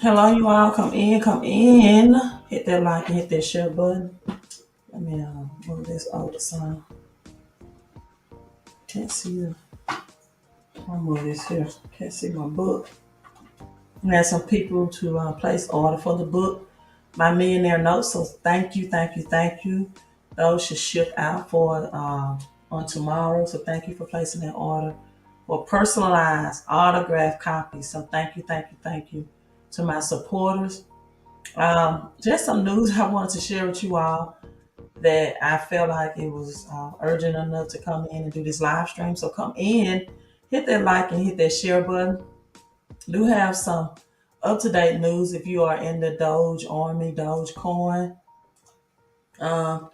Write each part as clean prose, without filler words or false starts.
Hello, you all. Come in, come in. Hit that like and hit that share button. Let me move this over some. Can't see you. I'll move this here. Can't see my book. We had some people to place order for the book, My Millionaire Notes. So thank you, thank you, thank you. Those should ship out for on tomorrow. So thank you for placing that order for personalized autograph copies. So thank you, thank you, thank you to my supporters. Just some news I wanted to share with you all that I felt like it was urgent enough to come in and do this live stream. So come in, hit that like and hit that share button. Do have some up to date news if you are in the Doge Army, Dogecoin. Um,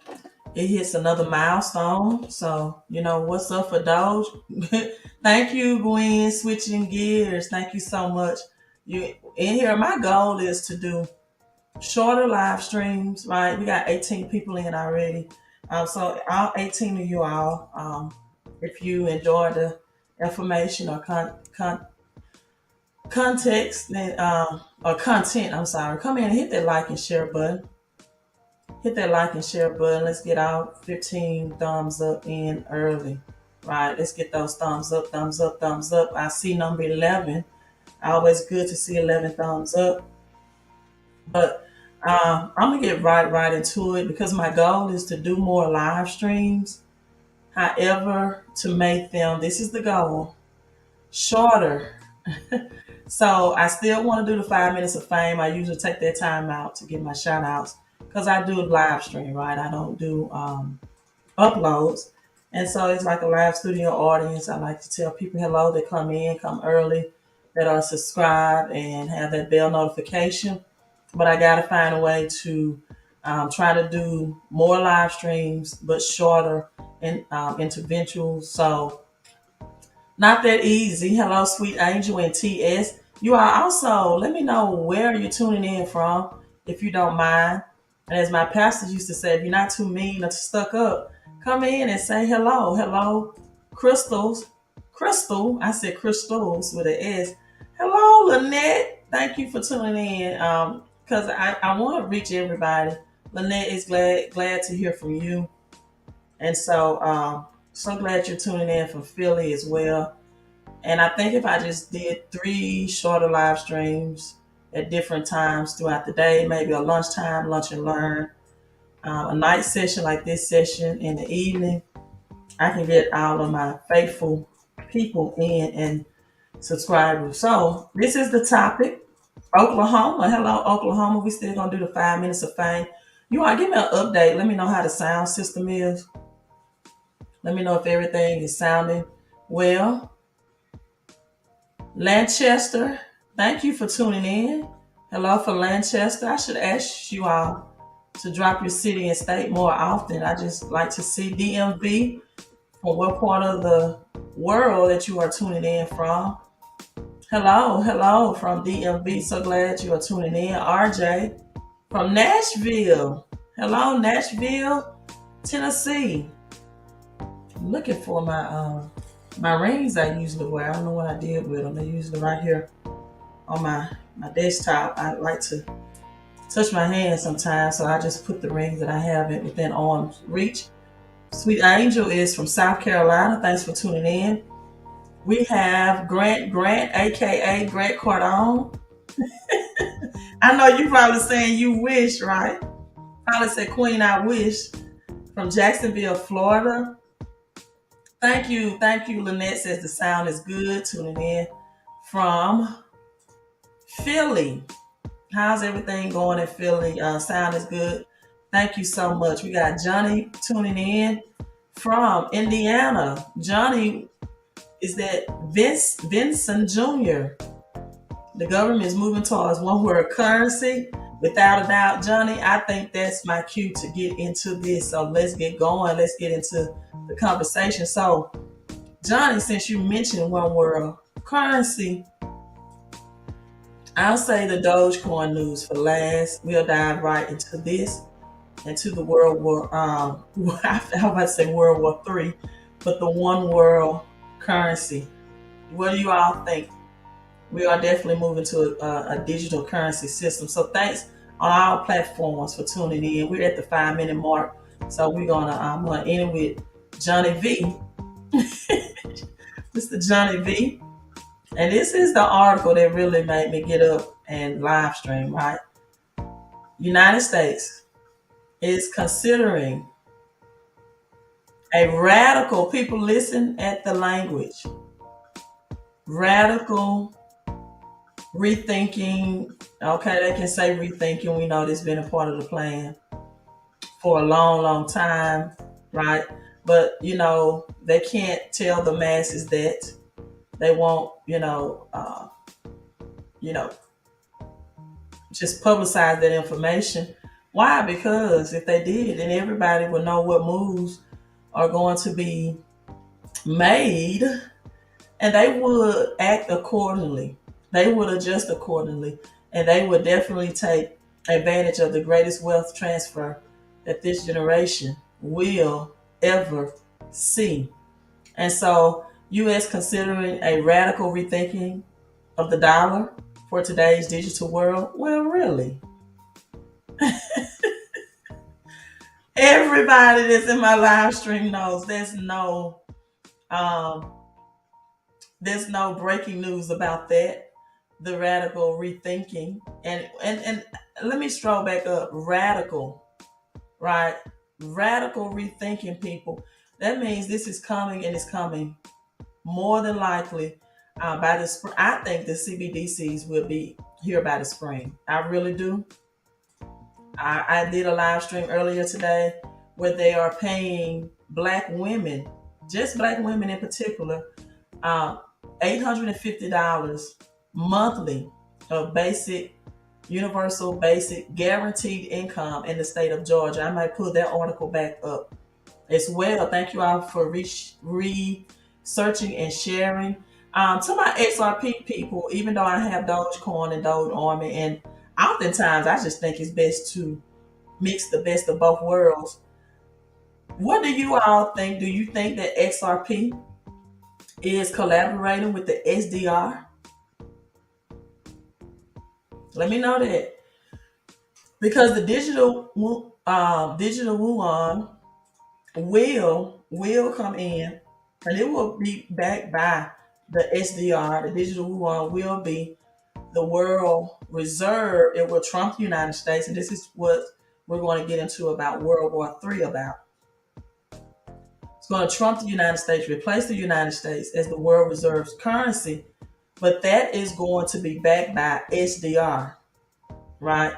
it hits another milestone. So, you know, what's up for Doge? Thank you, Gwen, switching gears. Thank you so much. You in here, my goal is to do shorter live streams, right? We got 18 people in already. So all 18 of you all, if you enjoy the information or context then, or content, I'm sorry, come in and hit that like and share button. Hit that like and share button. Let's get our 15 thumbs up in early. Right, let's get those thumbs up, thumbs up, thumbs up. I see number 11. Always good to see 11 thumbs up. But I'm gonna get right into it because my goal is to do more live streams. However, to make them, this is the goal, shorter. So I still want to do the 5 minutes of fame. I usually take that time out to get my shout outs because I do live stream, right? I don't do uploads. And so it's like a live studio audience. I like to tell people hello that come in, come early, that are subscribed and have that bell notification. But I got to find a way to try to do more live streams, but shorter and interventions. So not that easy. Hello, sweet angel and TS. You are also, let me know where you're tuning in from, if you don't mind. And as my pastor used to say, if you're not too mean or stuck up, come in and say hello. Hello, crystals. Crystal, I said crystals with an S. Hello, Lynette. Thank you for tuning in. Because I want to reach everybody. Lynette is glad to hear from you. And so so glad you're tuning in from Philly as well. And I think if I just did 3 shorter live streams at different times throughout the day, maybe a lunchtime, lunch and learn, a night session like this session in the evening, I can get all of my faithful people in and subscribers. So this is the topic. Oklahoma. Hello, Oklahoma. We still gonna do the 5 minutes of fame. You want to give me an update? Let me know how the sound system is. Let me know if everything is sounding well. Lancaster, thank you for tuning in. Hello for Lancaster. I should ask you all to drop your city and state more often. I just like to see DMV, from what part of the world that you are tuning in from. Hello from DMV. So glad you are tuning in. RJ from Nashville. Hello, Nashville, Tennessee. I'm looking for my rings I usually wear. I don't know what I did with them. They're usually right here on my desktop. I like to touch my hand sometimes, so I just put the rings that I have within arm's reach. Sweet Angel is from South Carolina. Thanks for tuning in. We have Grant, aka Grant Cardone. I know you probably saying you wish, right? Probably said Queen I wish, from Jacksonville, Florida. Thank you. Lynette says the sound is good. Tuning in from Philly. How's everything going in Philly? Sound is good. Thank you so much. We got Johnny tuning in from Indiana. Johnny, is that Vincent Jr.? The government is moving towards one word currency. Without a doubt, Johnny, I think that's my cue to get into this. So let's get going. Let's get into the conversation. So, Johnny, since you mentioned one word currency, I'll say the Dogecoin news for last. We'll dive right into this, into the World War. I was about to say World War III, but the one world currency. What do you all think? We are definitely moving to a digital currency system. So thanks on our platforms for tuning in. We're at the 5 minute mark. So I'm gonna end it with Johnny V. Mr. Johnny V. And this is the article that really made me get up and live stream, right? United States is considering a radical, people listen at the language, radical rethinking. Okay, they can say rethinking. We know this has been a part of the plan for a long, long time, right? But they can't tell the masses that. They won't, you know, just publicize that information. Why? Because if they did, then everybody would know what moves are going to be made, and they would act accordingly. They would adjust accordingly, and they would definitely take advantage of the greatest wealth transfer that this generation will ever see. And so, U.S. considering a radical rethinking of the dollar for today's digital world. Well, really, everybody that's in my live stream knows um, there's no breaking news about that. The radical rethinking, and let me stroll back up. Radical, right? Radical rethinking, people. That means this is coming, and it's coming more than likely by the spring. I think the CBDCs will be here by the spring. I really do. I did a live stream earlier today where they are paying black women, just black women in particular, um, $850 monthly of basic, universal basic guaranteed income in the state of Georgia. I might put that article back up as well. Thank you all for researching and sharing. To my XRP people, even though I have Dogecoin and Doge Army, and oftentimes I just think it's best to mix the best of both worlds. What do you all think? Do you think that XRP is collaborating with the SDR? Let me know that, because the digital yuan will come in, and it will be backed by the SDR. The digital yuan will be the world reserve. It will trump the United States, and this is what we're going to get into about World War III. About it's going to trump the United States, replace the United States as the world reserves currency, but that is going to be backed by SDR, right?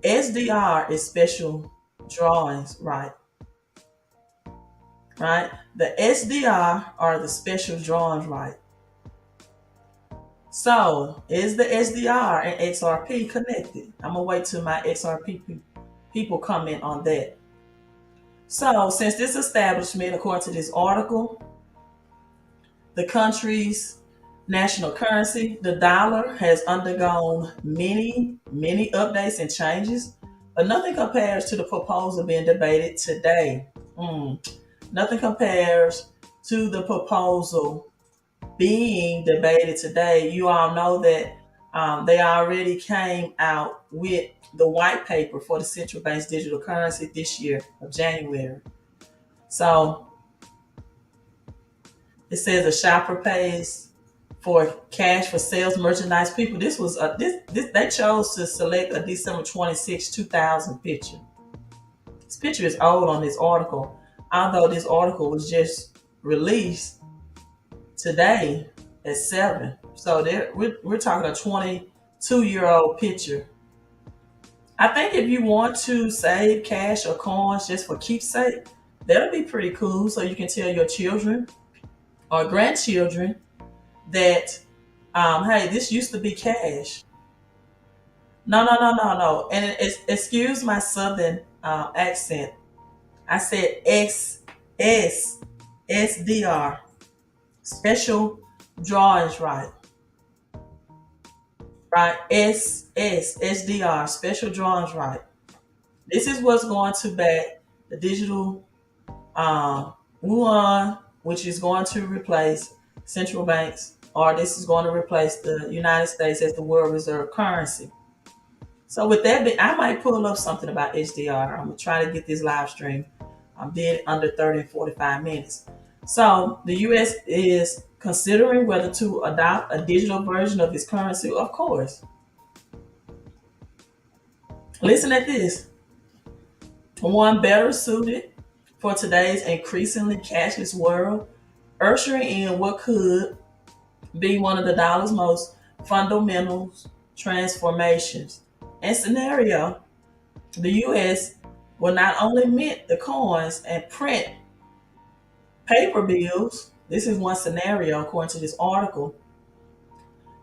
SDR is special drawings, right? Right? The SDR are the special drawings, right? So, is the SDR and XRP connected? I'm gonna wait till my XRP people comment on that. So, since this establishment, according to this article, the country's national currency, the dollar, has undergone many updates and changes, but nothing compares to the proposal being debated today. Nothing compares to the proposal being debated today. You all know that they already came out with the white paper for the central bank's digital currency this year of January. So it says a shopper pays for cash for sales merchandise. People, this was this they chose to select a December 26, 2000 picture. This picture is old on this article, although this article was just released today at 7. So we're talking a 22-year-old picture. I think if you want to save cash or coins just for keepsake, that'll be pretty cool. So you can tell your children or grandchildren that, hey, this used to be cash. No, no, no, no, no. And excuse my southern accent. I said SDR, special drawings, right? Right? SDR, special drawings, right? This is what's going to back the digital yuan, which is going to replace central banks or this is going to replace the United States as the world reserve currency. So with that, I might pull up something about HDR. I'm gonna try to get this live stream. Did under 30 and 45 minutes. So the U.S. is considering whether to adopt a digital version of its currency. Of course, listen at this. One better suited for today's increasingly cashless world, ushering in what could be one of the dollar's most fundamental transformations. And scenario, the U.S. will not only mint the coins and print paper bills. This is one scenario according to this article.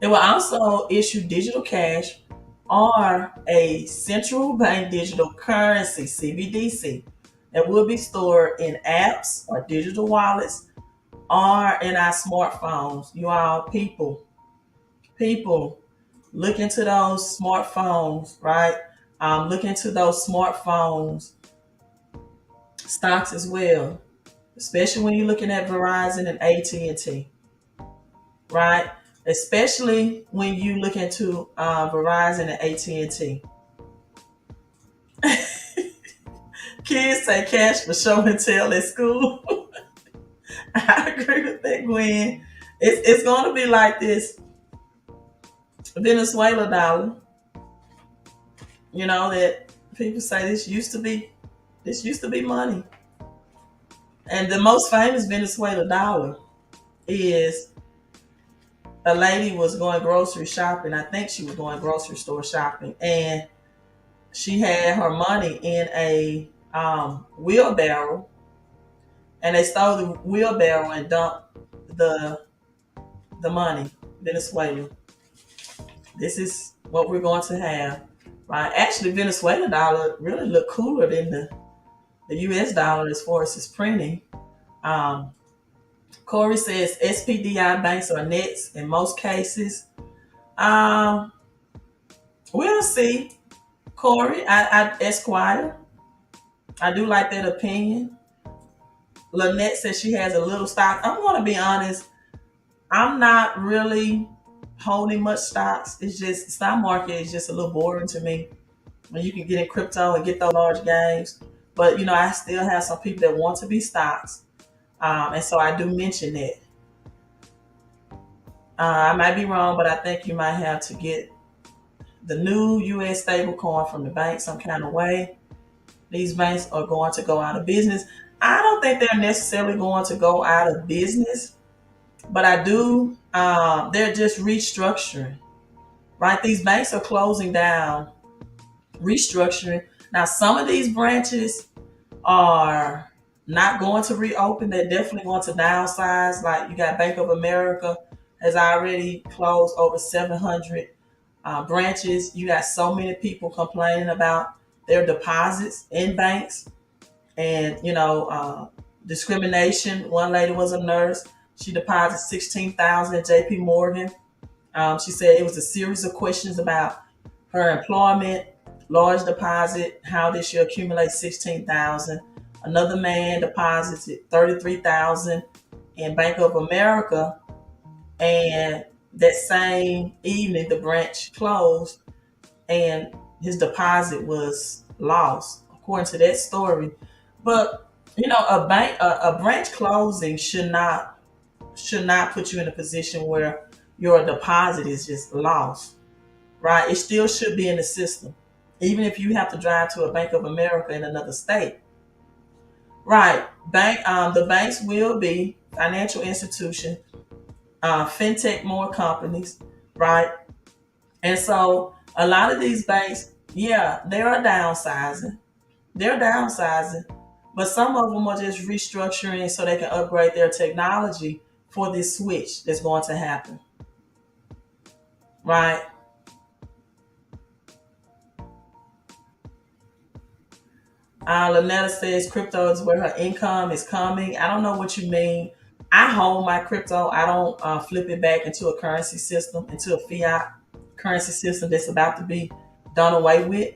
It will also issue digital cash or a central bank digital currency, CBDC, that will be stored in apps or digital wallets or in our smartphones. You all people, look into those smartphones, right? Look into those smartphones stocks as well, especially when you're looking at Verizon and AT&T, right? Especially when you look into Verizon and AT&T. Kids say cash for show and tell at school. I agree with that, Gwen. It's going to be like this Venezuela dollar. You know that people say this used to be money, and the most famous Venezuela dollar is a lady was going grocery shopping. I think she was going grocery store shopping, and she had her money in a wheelbarrow, and they stole the wheelbarrow and dumped the the money. Venezuela. This is what we're going to have, right? Actually, Venezuela dollar really look cooler than the U.S. dollar as far as its printing. Um, Corey says SPDI banks are nets in most cases. Um, we'll see. Corey, I Esquire. I do like that opinion. Lynette says she has a little stock. I'm going to be honest. I'm not really holding much stocks. It's just the stock market is just a little boring to me. When you can get in crypto and get those large gains, but I still have some people that want to be stocks, and so I do mention that. I might be wrong, but I think you might have to get the new U.S. stable coin from the bank some kind of way. These banks are going to go out of business. I don't think they're necessarily going to go out of business, but I do. They're just restructuring, right? These banks are closing down, restructuring. Now, some of these branches are not going to reopen. They're definitely going to downsize. Like you got Bank of America has already closed over 700 branches. You got so many people complaining about their deposits in banks and, discrimination. One lady was a nurse. She deposited 16,000 at JP Morgan. She said it was a series of questions about her employment, large deposit, how did she accumulate 16,000? Another man deposited 33,000 in Bank of America, and that same evening the branch closed and his deposit was lost, according to that story. But a branch closing should not put you in a position where your deposit is just lost, right? It still should be in the system, even if you have to drive to a Bank of America in another state, right? The banks will be financial institution, fintech more companies, right? And so a lot of these banks, yeah, they are downsizing. They're downsizing, but some of them are just restructuring so they can upgrade their technology for this switch that's going to happen, right? Lynetta says crypto is where her income is coming. I don't know what you mean. I hold my crypto. I don't flip it back into a currency system, into a fiat currency system that's about to be done away with.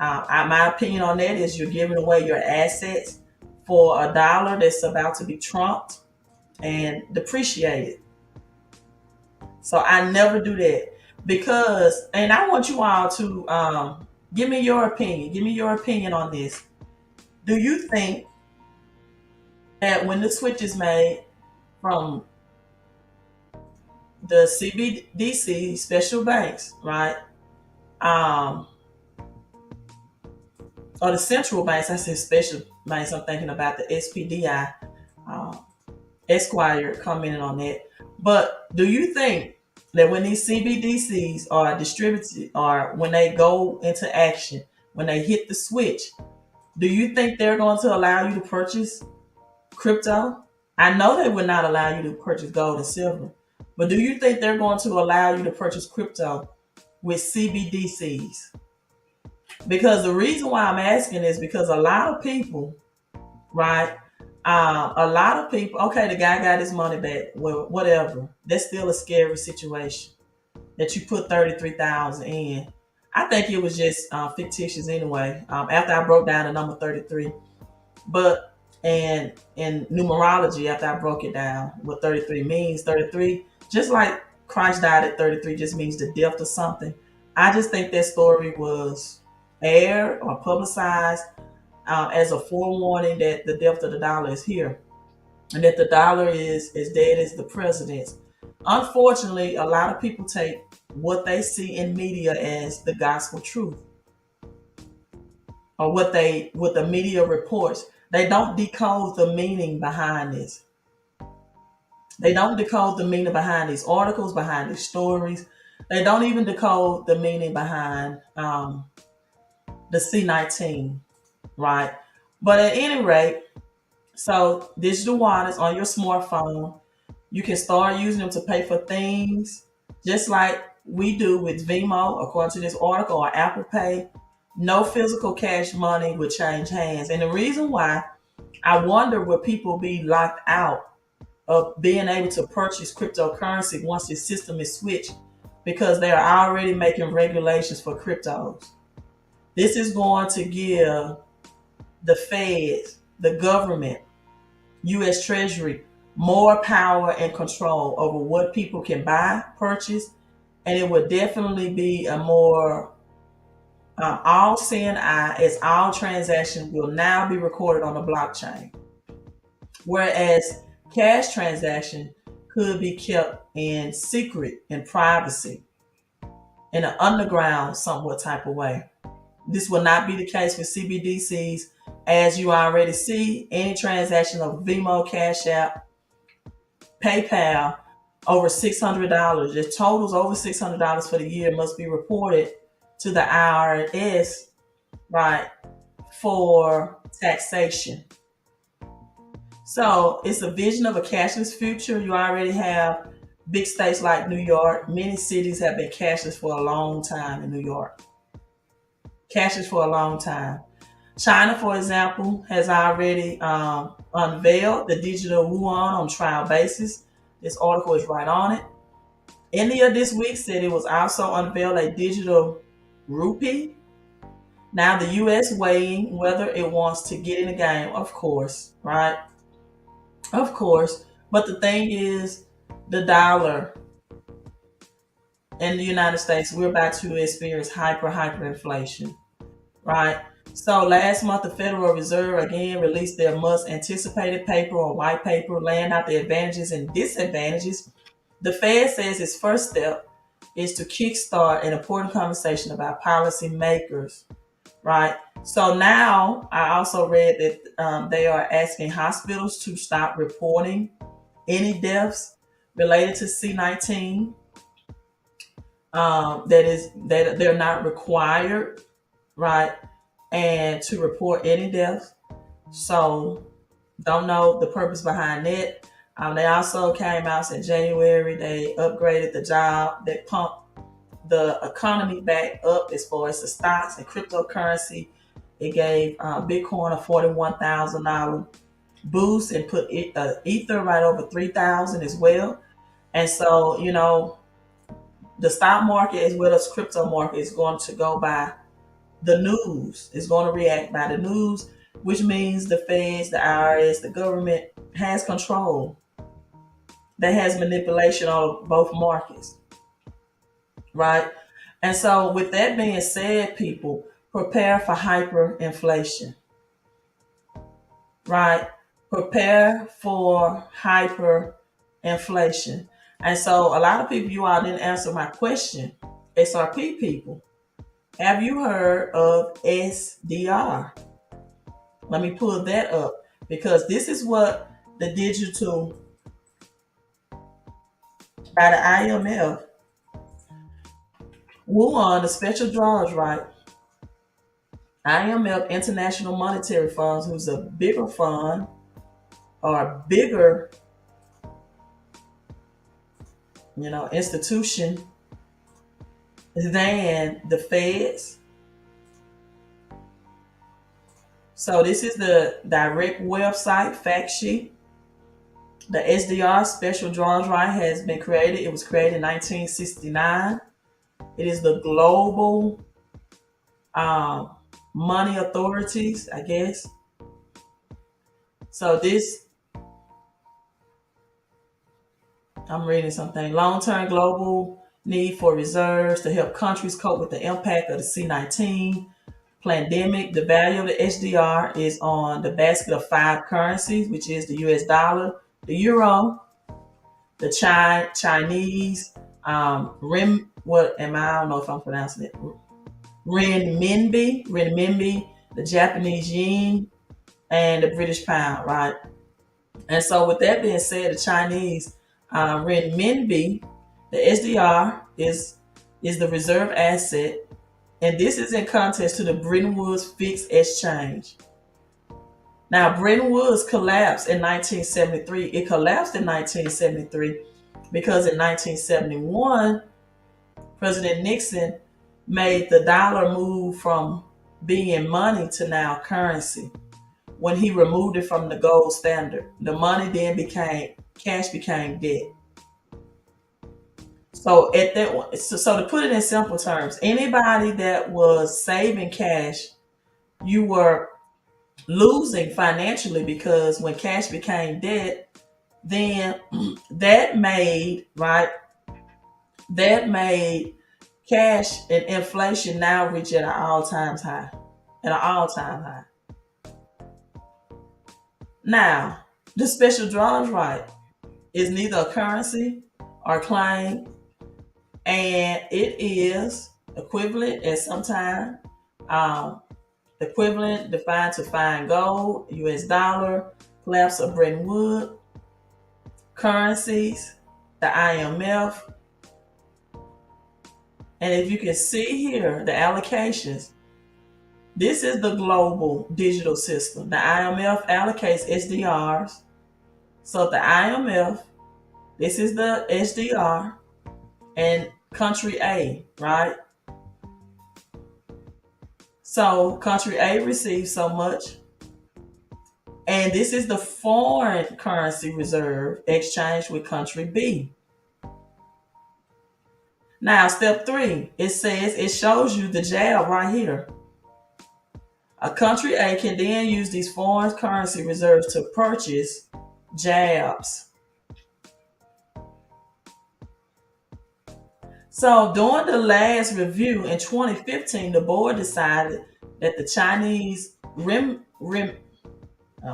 My opinion on that is you're giving away your assets for a dollar that's about to be trumped and depreciated. So I never do that because, and I want you all to give me your opinion. Give me your opinion on this. Do you think that when the switch is made from the CBDC special banks, right, um, or the central banks, I said special banks, I'm thinking about the SPDI, um, Esquire commented on that. But do you think that when these CBDCs are distributed or when they go into action, when they hit the switch, do you think they're going to allow you to purchase crypto? I know they would not allow you to purchase gold and silver, but do you think they're going to allow you to purchase crypto with CBDCs? Because the reason why I'm asking is because a lot of people, right? A lot of people, okay, the guy got his money back. Well, whatever. That's still a scary situation that you put 33,000 in. I think it was just fictitious anyway. After I broke down the number 33, but and in numerology, after I broke it down, what 33 means, 33, just like Christ died at 33, just means the death of something. I just think that story was aired or publicized as a forewarning that the death of the dollar is here and that the dollar is as dead as the president's. Unfortunately, a lot of people take what they see in media as the gospel truth or what the media reports. They don't decode the meaning behind this. They don't decode the meaning behind these articles, behind these stories. They don't even decode the meaning behind the C19, right? But at any rate, so digital wallets on your smartphone, you can start using them to pay for things, just like we do with Vimo, according to this article, or Apple Pay. No physical cash money would change hands. And the reason why I wonder will people be locked out of being able to purchase cryptocurrency once the system is switched because they are already making regulations for cryptos. This is going to give the feds, the government, U.S. Treasury more power and control over what people can buy, purchase, and it would definitely be a more all seeing eye as all transactions will now be recorded on the blockchain. Whereas cash transaction could be kept in secret and privacy in an underground somewhat type of way. This will not be the case with CBDCs. As you already see, any transaction of Vimo, Cash App, PayPal over $600, the totals over $600 for the year must be reported to the IRS, right, for taxation. So it's a vision of a cashless future. You already have big states like New York. Many cities have been cashless for a long time in New York. Cashless for a long time. China, for example, has already unveiled the digital yuan on trial basis. This article is right on it. India this week said it was also unveiled a digital rupee. Now the U.S. weighing whether it wants to get in the game, of course, right? Of course. But the thing is, the dollar in the United States, we're about to experience hyperinflation, right? So last month, the Federal Reserve again released their much anticipated paper or white paper laying out the advantages and disadvantages. The Fed says its first step is to kickstart an important conversation about policymakers, right? So now I also read that they are asking hospitals to stop reporting any deaths related to C19. That they're not required, right, and to report any deaths. So don't know the purpose behind it. They also came out in January. They upgraded the job. They pumped the economy back up as far as the stocks and cryptocurrency. It gave Bitcoin a $41,000 boost and put Ether right over 3,000 as well. And so, the stock market as well as crypto market is going to go by the news. It's going to react by the news, which means the feds, the IRS, the government has control. That has manipulation on both markets. right? And so, with that being said, people prepare for hyperinflation, right? Prepare for hyperinflation. And so, a lot of people, you all didn't answer my question. XRP people, have you heard of SDR? Let me pull that up because this is what the digital by the IMF, won the special draws, right? IMF International Monetary Funds, who's a bigger fund or bigger, institution than the Feds. So this is the direct website fact sheet. The SDR special draws right has been created. It was created in 1969. It is the global um, money authorities, I guess. So this, I'm reading something. Long-term global need for reserves to help countries cope with the impact of the C-19 pandemic. The value of the SDR is on the basket of 5 currencies, which is the US dollar, the euro, the Chinese, I don't know if I'm pronouncing it. Renminbi, the Japanese yen, and the British pound, right? And so, with that being said, the Chinese renminbi, the SDR is the reserve asset, and this is in context to the Bretton Woods Fixed Exchange. Now, Bretton Woods collapsed in 1973. It collapsed in 1973 because in 1971, President Nixon made the dollar move from being money to now currency. When he removed it from the gold standard, the money then became debt. So at that, so to put it in simple terms, anybody that was saving cash, you were losing financially because when cash became debt, then that made right that made cash and inflation now reach at an all time high. Now, the special draws right is neither a currency or claim, and it is equivalent at some time. Um, Equivalent defined to fine gold, US dollar, collapse of Bretton Woods, currencies, the IMF. And if you can see here, the allocations, this is the global digital system. The IMF allocates SDRs. So the IMF, this is the SDR, and country A, right? So country A receives so much. And this is the foreign currency reserve exchanged with country B. Now, step 3, it shows you the jab right here. A country A can then use these foreign currency reserves to purchase jabs. So during the last review in 2015, the board decided that the Chinese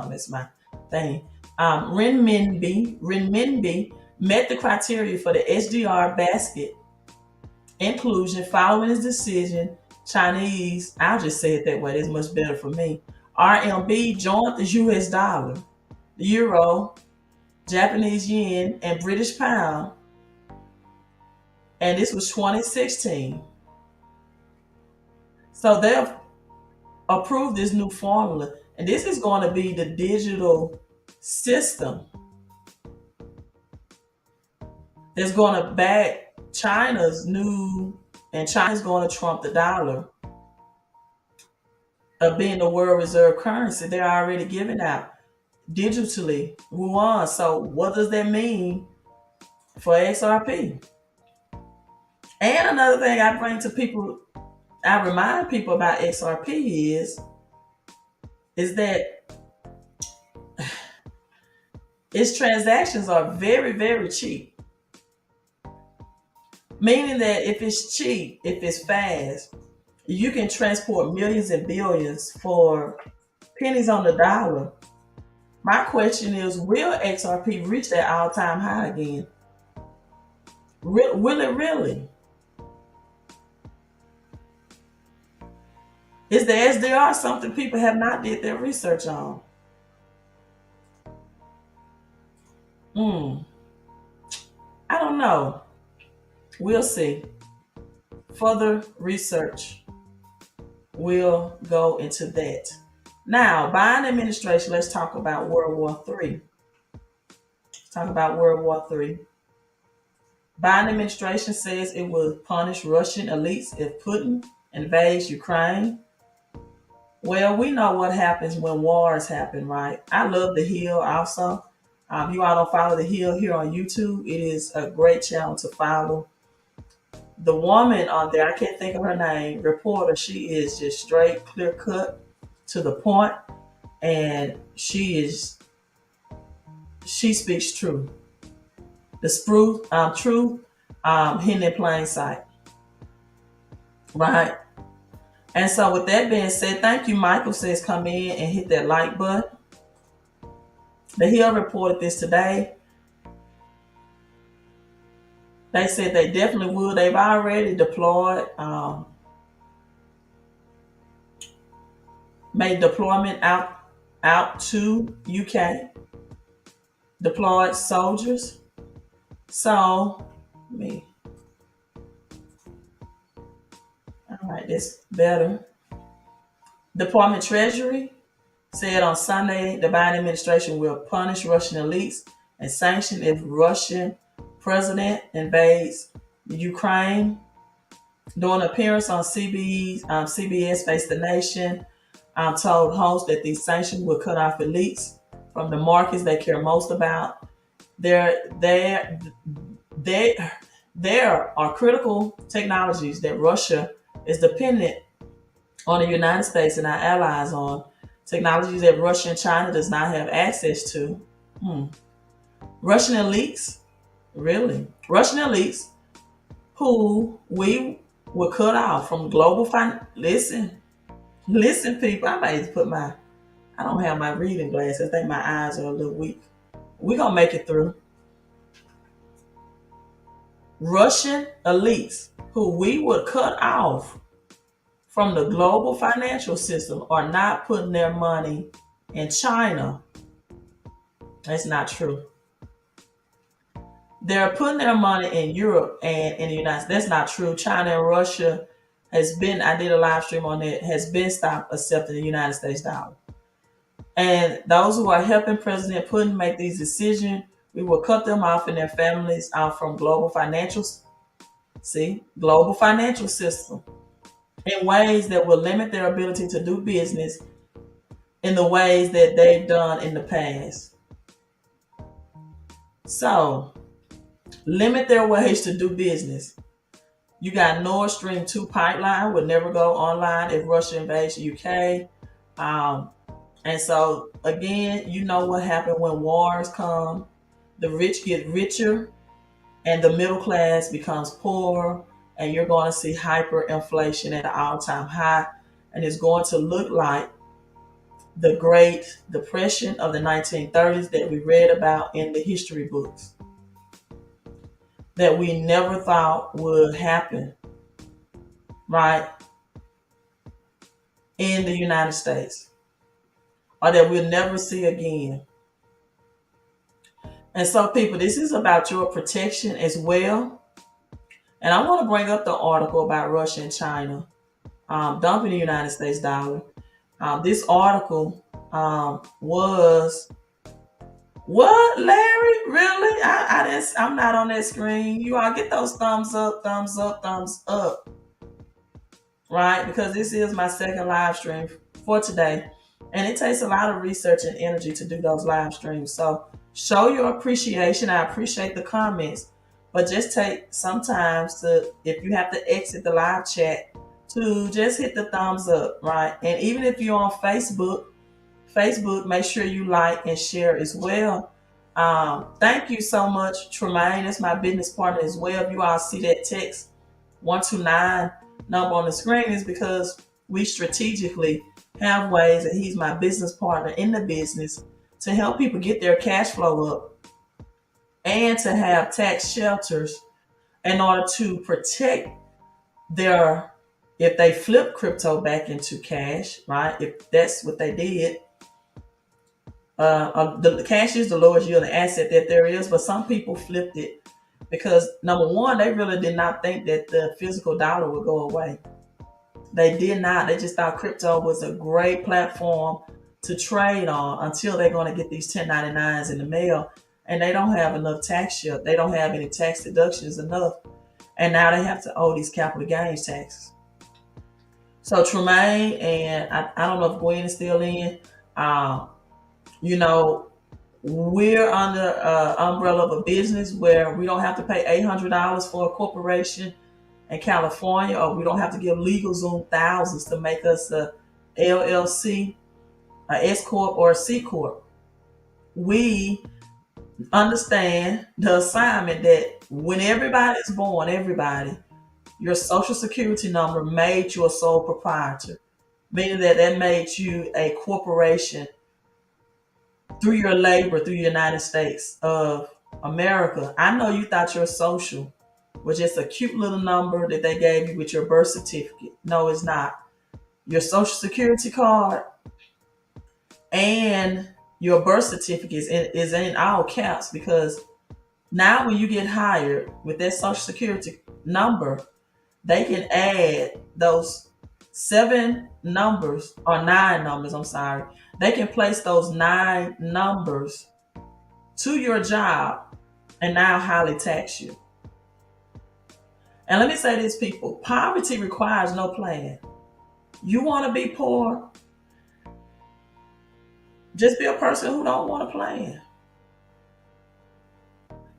that's my thing. Renminbi met the criteria for the SDR basket inclusion. Following his decision, Chinese, I'll just say it that way, it's much better for me. RMB joined the US dollar, the euro, Japanese yen, and British pound. And this was 2016. So they've approved this new formula. And this is going to be the digital system that's going to back China's new, and China's going to trump the dollar of being the world reserve currency. They're already giving out digitally yuan. So what does that mean for XRP? And another thing I remind people about XRP is that its transactions are very, very cheap. Meaning that if it's cheap, if it's fast, you can transport millions and billions for pennies on the dollar. My question is, will XRP reach that all-time high again? Will it really? Is the SDR something people have not did their research on? Hmm. I don't know. We'll see. Further research will go into that. Now, Biden administration, let's talk about World War III. Let's talk about World War III. Biden administration says it will punish Russian elites if Putin invades Ukraine. Well, we know what happens when wars happen, right? I love The Hill also. You all don't follow The Hill here on YouTube. It is a great channel to follow. The woman on there, I can't think of her name, reporter, she is just straight, clear cut, to the point, and she speaks true. The truth, hidden in plain sight, right? And so, with that being said, thank you, Michael says come in and hit that like button. The Hill reported this today. They said they definitely will. They've already deployed, made deployment out to UK, deployed soldiers. So, me, all right, this better. Department Treasury said on Sunday the Biden administration will punish Russian elites and sanction if Russian president invades Ukraine. During an appearance on CBS Face the Nation, told hosts that these sanctions will cut off elites from the markets they care most about. There are critical technologies that Russia is dependent on the United States and our allies on, technologies that Russia and China does not have access to. Russian elites, really? Russian elites who we were cut off from global listen, people. I might put I don't have my reading glasses. I think my eyes are a little weak. We're going to make it through. Russian elites who we were cut off from the global financial system are not putting their money in China. That's not true. They're putting their money in Europe and in the United States. That's not true. China and Russia has been, I did a live stream on it, has been stopped accepting the United States dollar. And those who are helping President Putin make these decisions, we will cut them off and their families out from global financial system in ways that will limit their ability to do business in the ways that they've done in the past. So, limit their ways to do business. You got Nord Stream 2 pipeline would never go online if Russia invades the UK. And so, again, you know what happened when wars come. The rich get richer and the middle class becomes poorer. And you're going to see hyperinflation at an all-time high. And it's going to look like the Great Depression of the 1930s that we read about in the history books, that we never thought would happen, right, in the United States, or that we'll never see again. And so, people, this is about your protection as well. And I want to bring up the article about Russia and China dumping the United States dollar. This article was what, Larry? Really? I'm not on that screen. You all get those thumbs up, thumbs up, thumbs up, right? Because this is my second live stream for today, and it takes a lot of research and energy to do those live streams. So show your appreciation. I appreciate the comments, but just take sometimes to, if you have to exit the live chat, to just hit the thumbs up, right? And even if you're on Facebook, make sure you like and share as well. Thank you so much, Tremaine. That's my business partner as well. If you all see that text 129 number on the screen, is because we strategically have ways that he's my business partner in the business to help people get their cash flow up and to have tax shelters in order to protect their, if they flip crypto back into cash, right? If that's what they did, the cash is the lowest yielding asset that there is, but some people flipped it because number one, they really did not think that the physical dollar would go away. They did not. They just thought crypto was a great platform to trade on until they're going to get these 1099s in the mail, and they don't have enough tax shield. They don't have any tax deductions enough, and now they have to owe these capital gains taxes. So Tremaine, and I don't know if Gwen is still in. Uh, you know, we're under umbrella of a business where we don't have to pay $800 for a corporation in California, or we don't have to give LegalZoom thousands to make us a LLC, a S corp, or a C corp. We understand the assignment that when everybody is born, everybody, your social security number made you a sole proprietor, meaning that that made you a corporation through your labor through the United States of America. I know you thought your social was just a cute little number that they gave you with your birth certificate. No, it's not. Your social security card and your birth certificate is in all caps, because now when you get hired with that social security number, they can add those 9 numbers, I'm sorry. They can place those 9 numbers to your job and now highly tax you. And let me say this, people, poverty requires no plan. You want to be poor, just be a person who don't want a plan.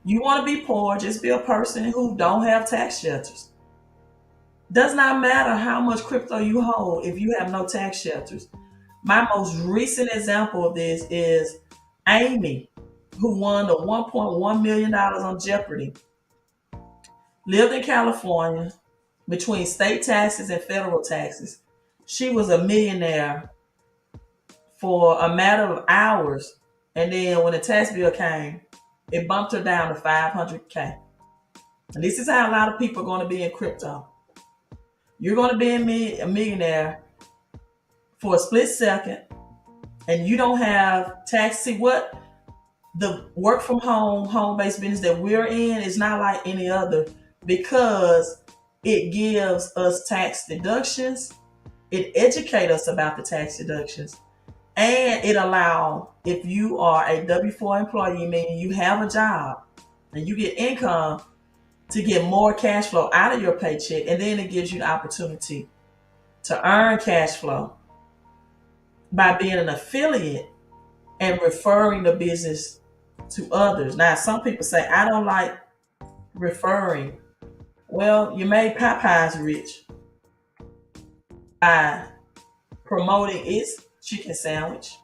You want to be poor, just be a person who don't have tax shelters. Does not matter how much crypto you hold if you have no tax shelters. My most recent example of this is Amy, who won the $1.1 million on Jeopardy. Lived in California between state taxes and federal taxes. She was a millionaire for a matter of hours. And then when the tax bill came, it bumped her down to 500K. And this is how a lot of people are going to be in crypto. You're going to be a millionaire for a split second, and you don't have tax. See, what the work from home-based business that we're in is not like any other, because it gives us tax deductions. It educates us about the tax deductions. And it allows, if you are a W-4 employee, meaning you have a job and you get income, to get more cash flow out of your paycheck. And then it gives you the opportunity to earn cash flow by being an affiliate and referring the business to others. Now, some people say, I don't like referring. Well, you made Popeyes rich by promoting its chicken sandwich.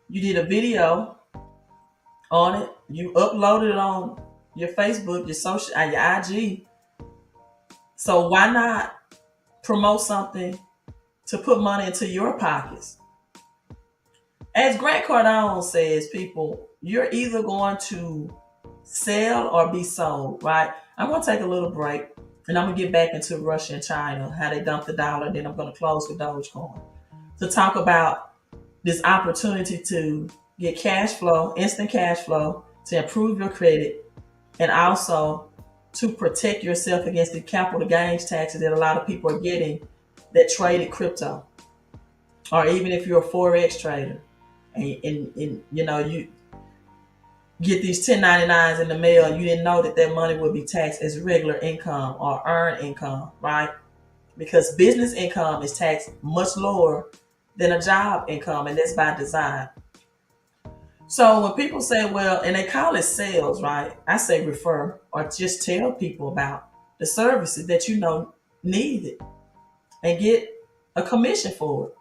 You did a video on it. You uploaded it on your Facebook, your social, your IG. So why not promote something to put money into your pockets? As Grant Cardone says, people, you're either going to sell or be sold, right? I'm going to take a little break, and I'm going to get back into Russia and China, how they dumped the dollar. Then I'm going to close with Dogecoin to talk about this opportunity to get cash flow, instant cash flow, to improve your credit, and also to protect yourself against the capital gains taxes that a lot of people are getting that traded crypto, or even if you're a Forex trader and you know, you get these 1099s in the mail and you didn't know that that money would be taxed as regular income or earned income, right? Because business income is taxed much lower than a job income, and that's by design. So when people say, well, and they call it sales, right? I say refer, or just tell people about the services that you know need it and get a commission for it.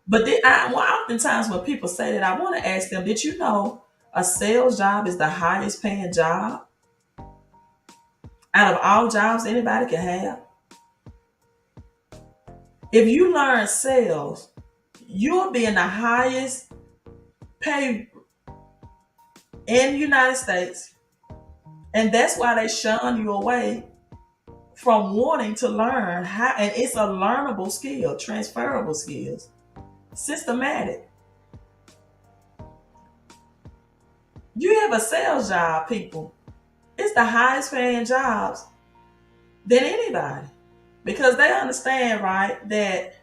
But then oftentimes when people say that, I want to ask them, did you know A sales job is the highest paying job out of all jobs anybody can have. If you learn sales, you'll be in the highest pay in the United States. And that's why they shun you away from wanting to learn how, and it's a learnable skill, transferable skills, systematic. You have a sales job, people. It's the highest paying jobs than anybody because they understand, right, that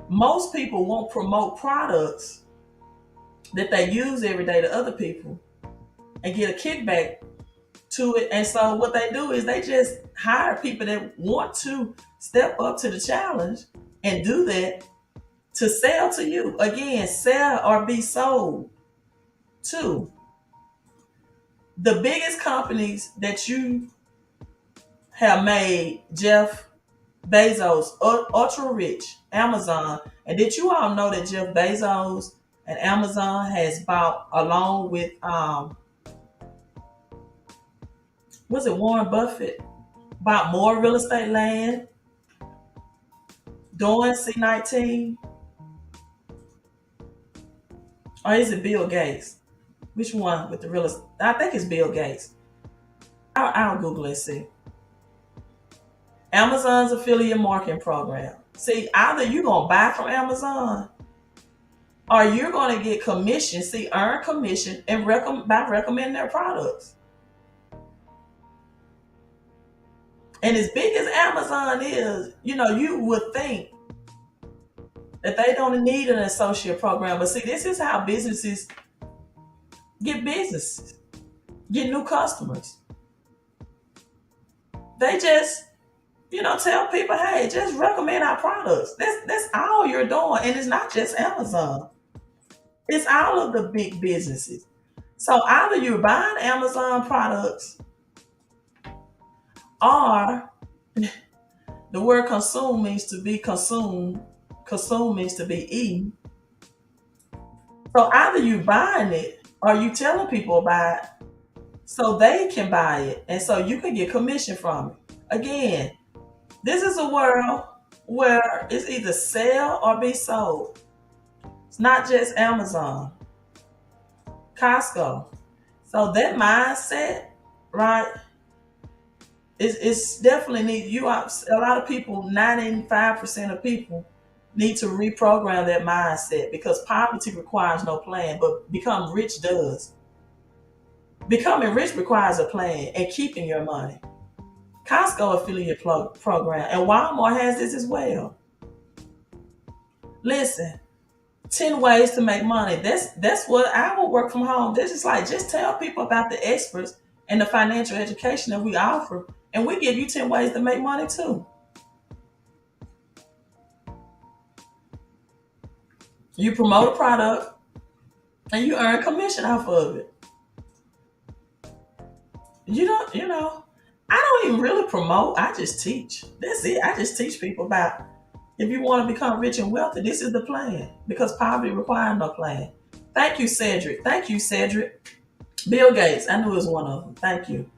most people won't promote products that they use every day to other people and get a kickback to it. And so what they do is they just hire people that want to step up to the challenge and do that to sell to you. Again, sell or be sold to. The biggest companies that you have made, Jeff Bezos, ultra rich, Amazon. And did you all know that Jeff Bezos and Amazon has bought, along with was it Warren Buffett, bought more real estate land during C19? Or is it Bill Gates? Which one with the real estate? I think it's Bill Gates. I'll Google and see. Amazon's affiliate marketing program. See, either you're going to buy from Amazon or you're going to get commission. See, earn commission and by recommending their products. And as big as Amazon is, you would think that they don't need an associate program. But see, this is how businesses get new customers. They just, tell people, hey, just recommend our products. That's all you're doing. And it's not just Amazon. It's all of the big businesses. So either you're buying Amazon products or the word consume means to be consumed. Consume means to be eaten. So either you buying it or you telling people about it so they can buy it. And so you can get commission from it. Again, this is a world where it's either sell or be sold. It's not just Amazon, Costco. So that mindset, right, it's definitely need you. A lot of people, 95% of people need to reprogram that mindset because poverty requires no plan, but become rich does. Becoming rich requires a plan and keeping your money. Costco affiliate program, and Walmart has this as well. Listen, 10 ways to make money. That's what I will work from home. This is like, just tell people about the experts and the financial education that we offer, and we give you 10 ways to make money too. You promote a product and you earn commission off of it. I don't even really promote. I just teach. That's it. I just teach people about, if you want to become rich and wealthy, this is the plan, because poverty requires no plan. Thank you, Cedric. Thank you, Cedric. Bill Gates. I knew it was one of them. Thank you.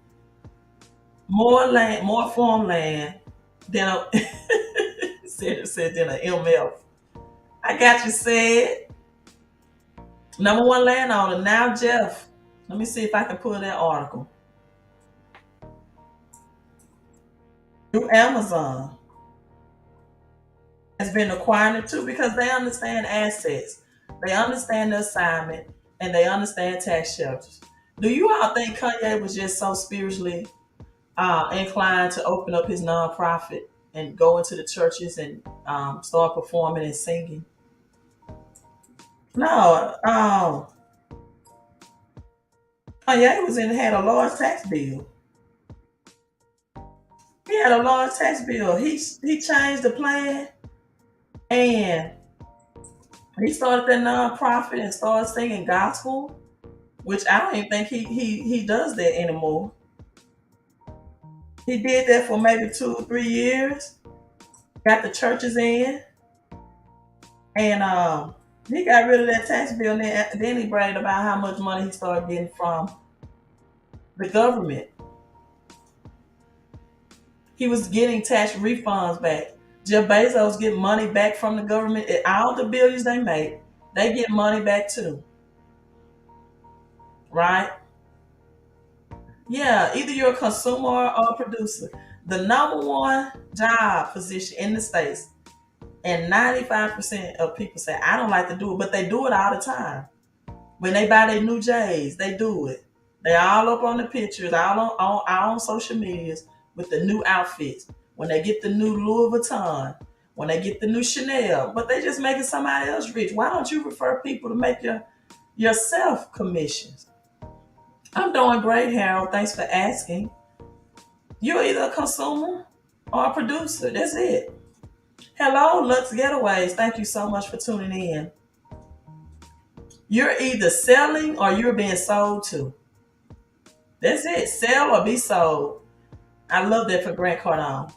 More land, more farmland than a Cedric said than an MF. I got you, said. Number one landowner. Now, Jeff. Let me see if I can pull that article. Through Amazon has been acquiring it too because they understand assets, they understand the assignment, and they understand tax shelters. Do you all think Kanye was just so spiritually inclined to open up his nonprofit and go into the churches and start performing and singing? No, Kanye had a large tax bill. He had a large tax bill. He changed the plan and he started that nonprofit and started singing gospel, which I don't even think he does that anymore. He did that for maybe 2 or 3 years, got the churches in, and He got rid of that tax bill, and then he bragged about how much money he started getting from the government. He was getting tax refunds back. Jeff Bezos get money back from the government. All the billions they make, they get money back too, right? Yeah, either you're a consumer or a producer. The number one job position in the States, and 95% of people say, I don't like to do it, but they do it all the time. When they buy their new J's, they do it. They all up on the pictures, all on social medias with the new outfits. When they get the new Louis Vuitton, when they get the new Chanel, but they just making somebody else rich. Why don't you refer people to make yourself commissions? I'm doing great, Harold. Thanks for asking. You're either a consumer or a producer. That's it. Hello, Lux Getaways. Thank you so much for tuning in. You're either selling or you're being sold to. That's it. Sell or be sold. I love that for Grant Cardone.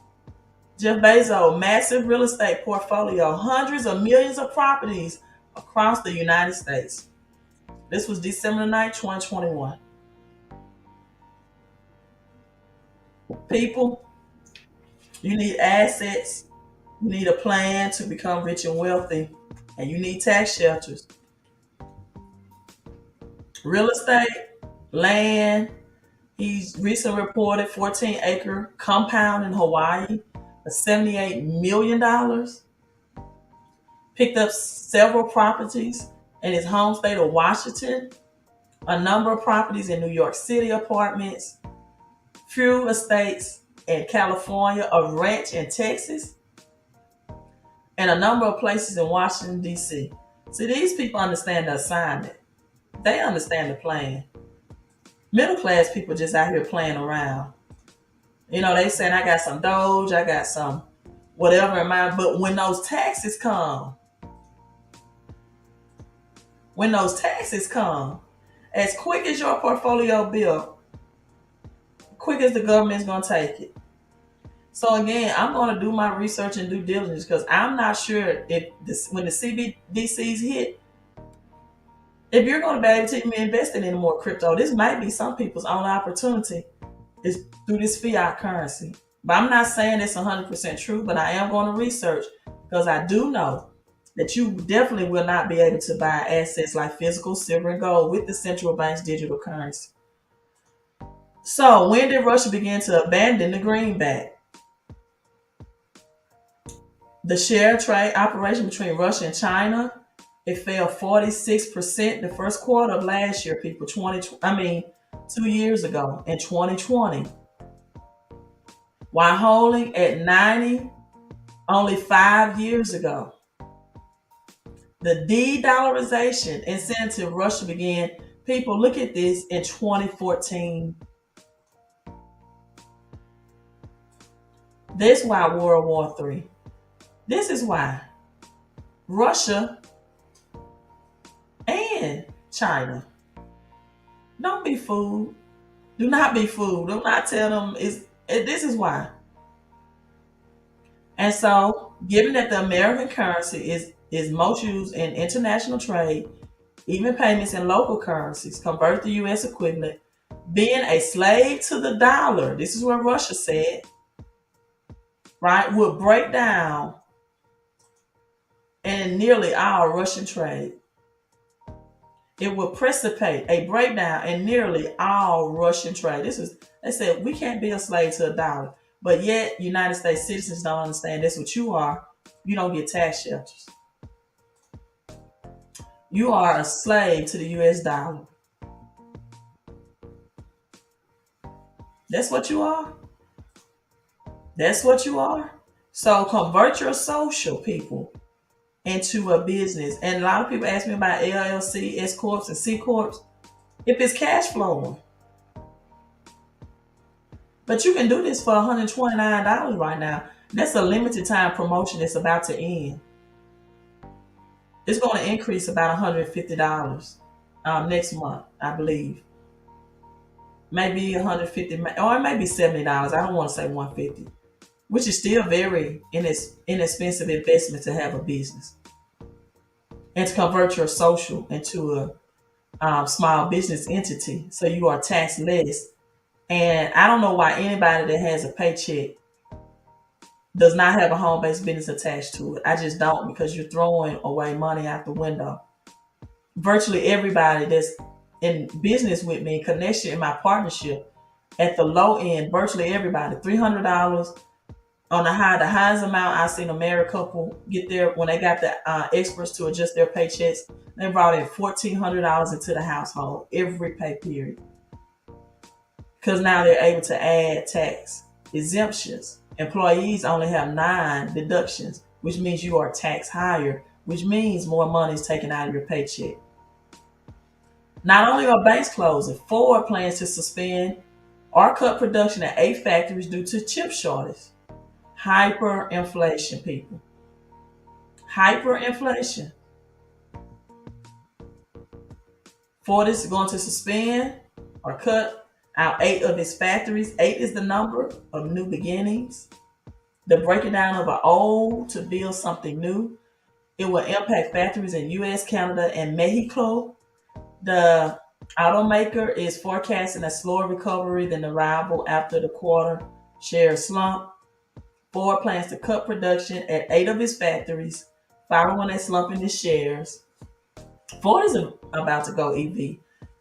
Jeff Bezos, massive real estate portfolio, hundreds of millions of properties across the United States. This was December 9th, 2021. People, you need assets. You need a plan to become rich and wealthy. And you need tax shelters. Real estate, land. He's recently reported 14-acre compound in Hawaii for $78 million. Picked up several properties in his home state of Washington, a number of properties in New York City apartments, few estates in California, a ranch in Texas, and a number of places in Washington, D.C. See, these people understand the assignment. They understand the plan. Middle class people just out here playing around. You know, they saying, I got some Doge, I got some whatever in mind. But when those taxes come, as quick as your portfolio built, quick as the government's going to take it. So again, I'm going to do my research and due diligence because I'm not sure if when the CBDCs hit, if you're going to be able to invest in any more crypto. This might be some people's only opportunity is through this fiat currency. But I'm not saying it's 100% true, but I am going to research because I do know that you definitely will not be able to buy assets like physical silver and gold with the central bank's digital currency. So when did Russia begin to abandon the greenback? The share trade operation between Russia and China, it fell 46% the first quarter of last year, people. 2 years ago in 2020. While holding at 90 only 5 years ago. The de-dollarization incentive Russia began, people, look at this, in 2014. This is why World War III. This is why Russia and China. Don't be fooled. Do not be fooled. Do not tell them this is why. And so, given that the American currency is most used in international trade, even payments in local currencies, convert the U.S. equivalent, being a slave to the dollar, this is what Russia said, right, would break down in nearly all Russian trade. It will precipitate a breakdown in nearly all Russian trade. They said, we can't be a slave to a dollar. But yet, United States citizens don't understand that's what you are. You don't get tax shelters. You are a slave to the US dollar. That's what you are. That's what you are. So convert your social, people, into a business. And a lot of people ask me about LLC, S Corps, and C Corps. If it's cash flowing. But you can do this for $129 right now. That's a limited time promotion that's about to end. It's going to increase about $150 next month, I believe. Maybe $150, or it may be $70. I don't want to say $150, which is still very inexpensive investment to have a business. and to convert your social into a small business entity, so you are tax less. And I don't know why anybody that has a paycheck does not have a home based business attached to it. I just don't, because you're throwing away money out the window. Virtually everybody that's in business with me, connection in my partnership, at the low end, virtually everybody, $300 on the highest amount I've seen a married couple get there when they got the experts to adjust their paychecks. They brought in $1,400 into the household every pay period, because now they're able to add tax exemptions. Employees only have 9 deductions, which means you are taxed higher, which means more money is taken out of your paycheck. Not only are banks closing, Ford plans to suspend or cut production at 8 factories due to chip shortage. Hyperinflation, people. Hyperinflation. Ford is going to suspend or cut out 8 of its factories. 8 is the number of new beginnings. The breaking down of an old to build something new. It will impact factories in US, Canada, and Mexico. The automaker is forecasting a slower recovery than the rival after the quarter share slump. Ford plans to cut production at 8 of its factories following a slump in its shares. Ford is about to go EV.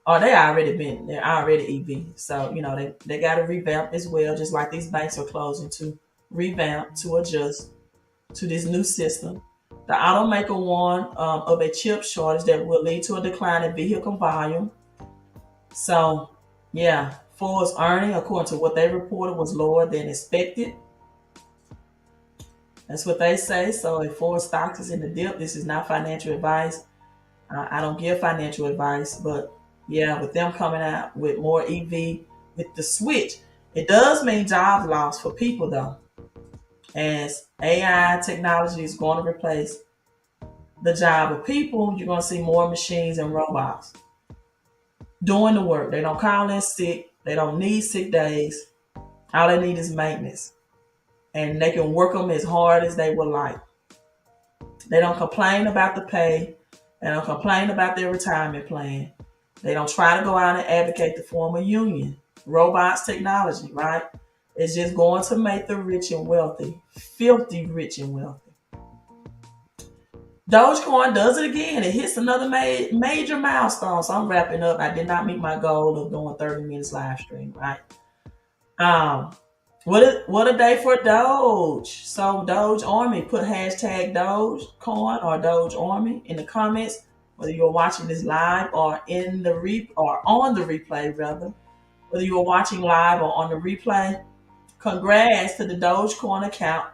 Or they're already EV. So, they got to revamp as well, just like these banks are closing, to revamp, to adjust to this new system. The automaker warned of a chip shortage that will lead to a decline in vehicle volume. So, yeah, Ford's earning, according to what they reported, was lower than expected. That's what they say. So if Ford stocks is in the dip, this is not financial advice. I don't give financial advice, but yeah, with them coming out with more EV, with the switch, it does mean job loss for people though. As AI technology is going to replace the job of people, you're going to see more machines and robots doing the work. They don't call in sick. They don't need sick days. All they need is maintenance. And they can work them as hard as they would like. They don't complain about the pay. They don't complain about their retirement plan. They don't try to go out and advocate to form a union. Robots, technology, right? It's just going to make the rich and wealthy, filthy rich and wealthy. Dogecoin does it again. It hits another major milestone. So I'm wrapping up. I did not meet my goal of doing 30 minutes live stream, right? What a day for Doge. So Doge Army, put hashtag Dogecoin or Doge Army in the comments, whether you're watching this live or in the or on the replay rather. Whether you're watching live or on the replay, congrats to the Dogecoin account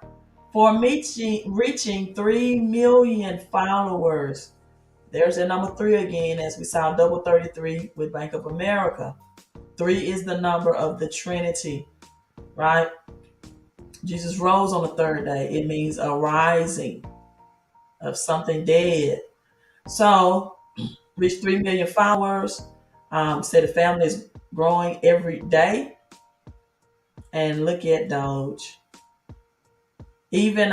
for reaching 3 million followers. There's the number 3 again, as we saw double 33 with Bank of America. 3 is the number of the Trinity, right? Jesus rose on the 3rd day. It means a rising of something dead. So, reached 3 million followers. Said the family is growing every day. And look at Doge. Even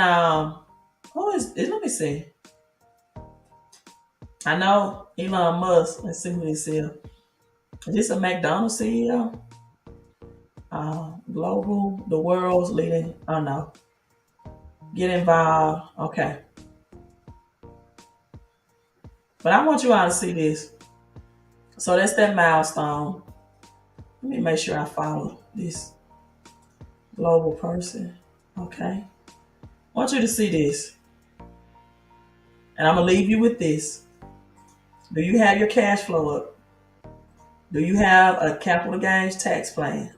who is it? Let me see. I know Elon Musk. Let's see who this is. Is this a McDonald's CEO? Global, the world's leading. Oh no. Get involved. Okay. But I want you all to see this. So that's that milestone. Let me make sure I follow this global person. Okay. I want you to see this. And I'm going to leave you with this. Do you have your cash flow up? Do you have a capital gains tax plan?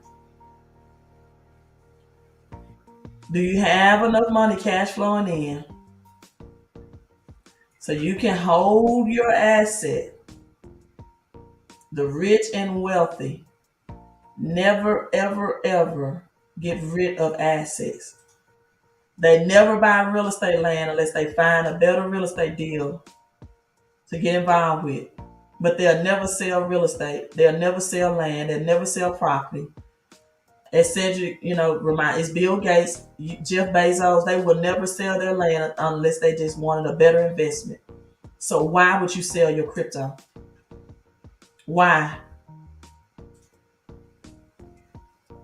Do you have enough money cash flowing in so you can hold your asset? The rich and wealthy never, ever, ever get rid of assets. They never buy real estate land unless they find a better real estate deal to get involved with. But they'll never sell real estate. They'll never sell land. They'll never sell property. As Cedric, it's Bill Gates, Jeff Bezos. They will never sell their land unless they just wanted a better investment. So why would you sell your crypto? Why?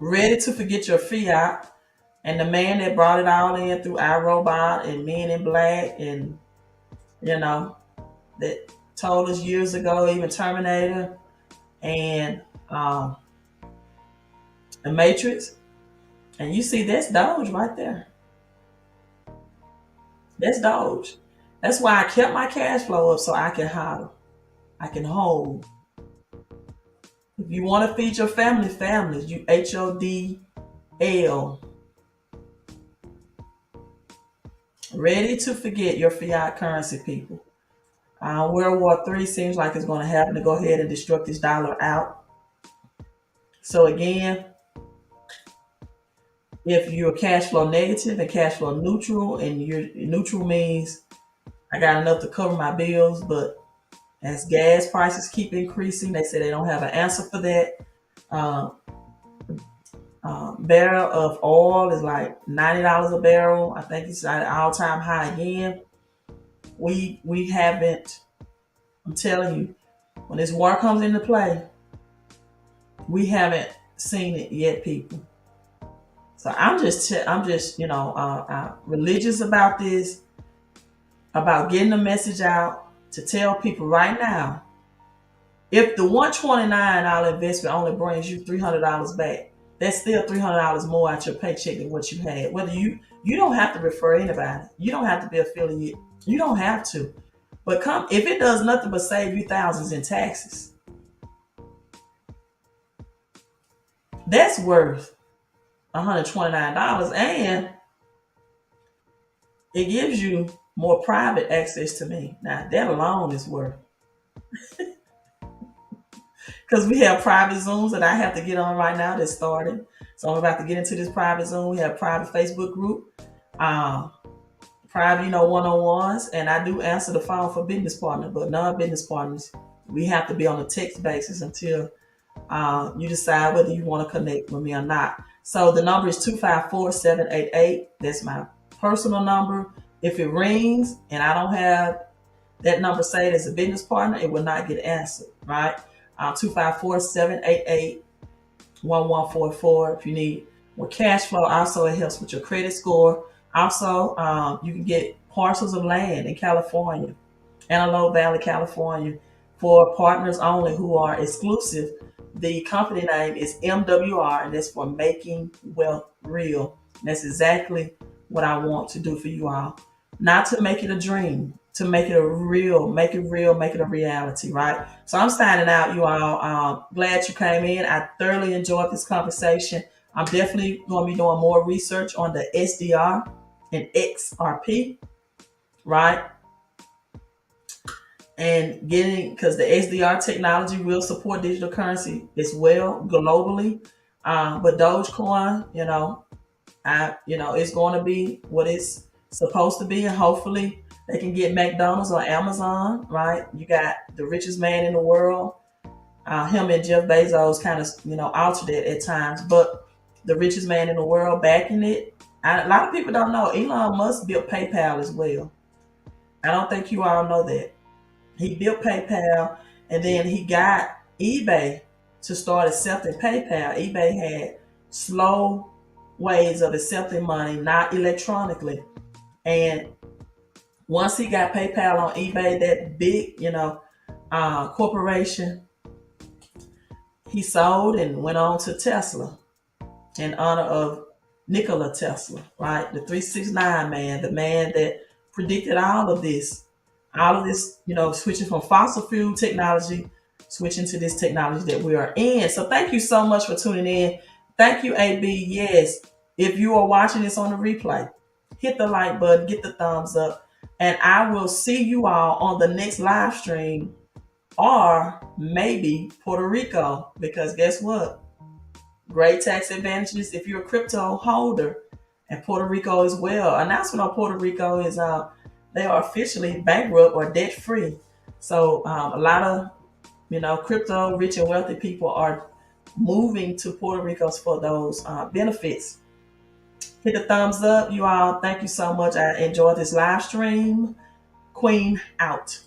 Ready to forget your fiat and the man that brought it all in through iRobot and Men in Black and, you know, that told us years ago, even Terminator and the Matrix. And you see, that's Doge right there. That's Doge. That's why I kept my cash flow up so I can hodl. I can hold. If you want to feed your family, families, you HODL. Ready to forget your fiat currency, people. World War III seems like it's going to happen to go ahead and destruct this dollar out. So again, if you're cash flow negative and cash flow neutral, and you're neutral means I got enough to cover my bills, but as gas prices keep increasing, they say they don't have an answer for that. Uh, Barrel of oil is like $90 a barrel. I think it's at an all-time high again. We haven't. I'm telling you, when this war comes into play, we haven't seen it yet, people. So I'm just religious about this, about getting the message out to tell people right now. If the $129 investment only brings you $300 back, that's still $300 more out your paycheck than what you had. Whether you don't have to refer anybody, you don't have to be affiliate, you don't have to. But come if it does nothing but save you thousands in taxes, that's worth $129, and it gives you more private access to me. Now that alone is worth, because we have private Zooms that I have to get on right now that's starting. So I'm about to get into this private Zoom. We have a private Facebook group, um, private, one-on-ones, and I do answer the phone for business partners, but non-business partners, we have to be on a text basis until you decide whether you want to connect with me or not. So the number is 254-788. That's my personal number. If it rings and I don't have that number saved as a business partner, it will not get answered, right? 254-788-1144 if you need more cash flow. Also, it helps with your credit score. Also, you can get parcels of land in California, Antelope Valley, California, for partners only who are exclusive. The company name is MWR, and that's for Making Wealth Real. And that's exactly what I want to do for you all. Not to make it a dream, to make it a real, make it real, make it a reality, right? So I'm signing out, you all. Glad you came in. I thoroughly enjoyed this conversation. I'm definitely going to be doing more research on the SDR and XRP, right? And getting, because the SDR technology will support digital currency as well globally. But Dogecoin, it's going to be what it's supposed to be, and hopefully they can get McDonald's or Amazon, right? You got the richest man in the world. Him and Jeff Bezos kind of, altered it at times, but the richest man in the world backing it. A lot of people don't know Elon Musk built PayPal as well. I don't think you all know that. He built PayPal, and then he got eBay to start accepting PayPal. eBay had slow ways of accepting money, not electronically. And once he got PayPal on eBay, that big, corporation, he sold and went on to Tesla in honor of Nikola Tesla, right? The 369 man, the man that predicted all of this, switching from fossil fuel technology, switching to this technology that we are in. So thank you so much for tuning in. Thank you, AB. Yes, if you are watching this on the replay, hit the like button, get the thumbs up, and I will see you all on the next live stream, or maybe Puerto Rico, because guess what? Great tax advantages if you're a crypto holder, and Puerto Rico as well. Announcement on Puerto Rico is they are officially bankrupt or debt free. So a lot of crypto rich and wealthy people are moving to Puerto Rico for those benefits. Hit the thumbs up, you all. Thank you so much. I enjoyed this live stream. Queen out.